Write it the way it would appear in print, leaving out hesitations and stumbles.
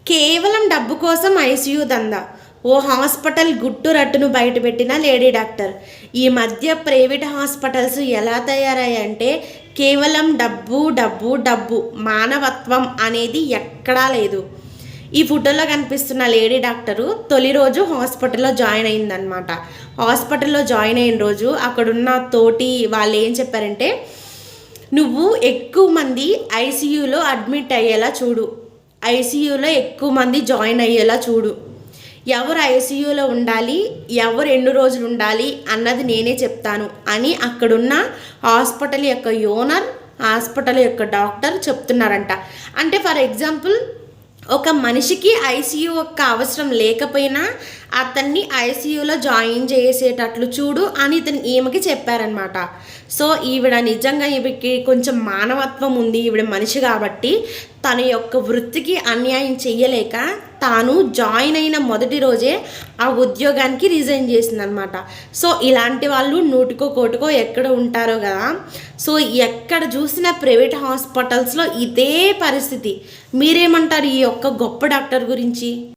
కేవలం డబ్బు కోసం ఐసీయూ దందా. ఓ హాస్పిటల్ గుట్టు రట్టును బయటపెట్టిన లేడీ డాక్టర్. ఈ మధ్య ప్రైవేట్ హాస్పిటల్స్ ఎలా తయారయ్యాయంటే కేవలం డబ్బు డబ్బు డబ్బు, మానవత్వం అనేది ఎక్కడా లేదు. ఈ ఫోటోలో కనిపిస్తున్న లేడీ డాక్టరు తొలి రోజు హాస్పిటల్లో జాయిన్ అయిందనమాట. హాస్పిటల్లో జాయిన్ అయిన రోజు అక్కడున్న తోటి వాళ్ళు ఏం చెప్పారంటే, నువ్వు ఎక్కువ మంది ఐసీయూలో అడ్మిట్ అయ్యేలా చూడు, ఐసీయూలో ఎక్కువ మంది జాయిన్ అయ్యేలా చూడు, ఎవరు ఐసీయూలో ఉండాలి, ఎవరు ఎన్ని రోజులు ఉండాలి అన్నది నేనే చెప్తాను అని అక్కడున్న హాస్పిటల్ యొక్క ఓనర్, హాస్పిటల్ యొక్క డాక్టర్ చెప్తున్నారంట. అంటే ఫర్ ఎగ్జాంపుల్, ఒక మనిషికి ఐసీయూ యొక్క అవసరం లేకపోయినా అతన్ని ఐసీయూలో జాయిన్ చేసేటట్లు చూడు అని ఈమెకి చెప్పారనమాట. సో ఈవిడ నిజంగా ఈవిడికి కొంచెం మానవత్వం ఉంది, ఈవిడ మనిషి కాబట్టి తన యొక్క వృత్తికి అన్యాయం చెయ్యలేక తాను జాయిన్ అయిన మొదటి రోజే ఆ ఉద్యోగానికి రిజైన్ చేసిందనమాట. సో ఇలాంటి వాళ్ళు నూటికో కోటికో ఎక్కడ ఉంటారో కదా. సో ఎక్కడ చూసినా ప్రైవేట్ హాస్పిటల్స్లో ఇదే పరిస్థితి. మీరేమంటారు ఈ యొక్క గొప్ప డాక్టర్ గురించి?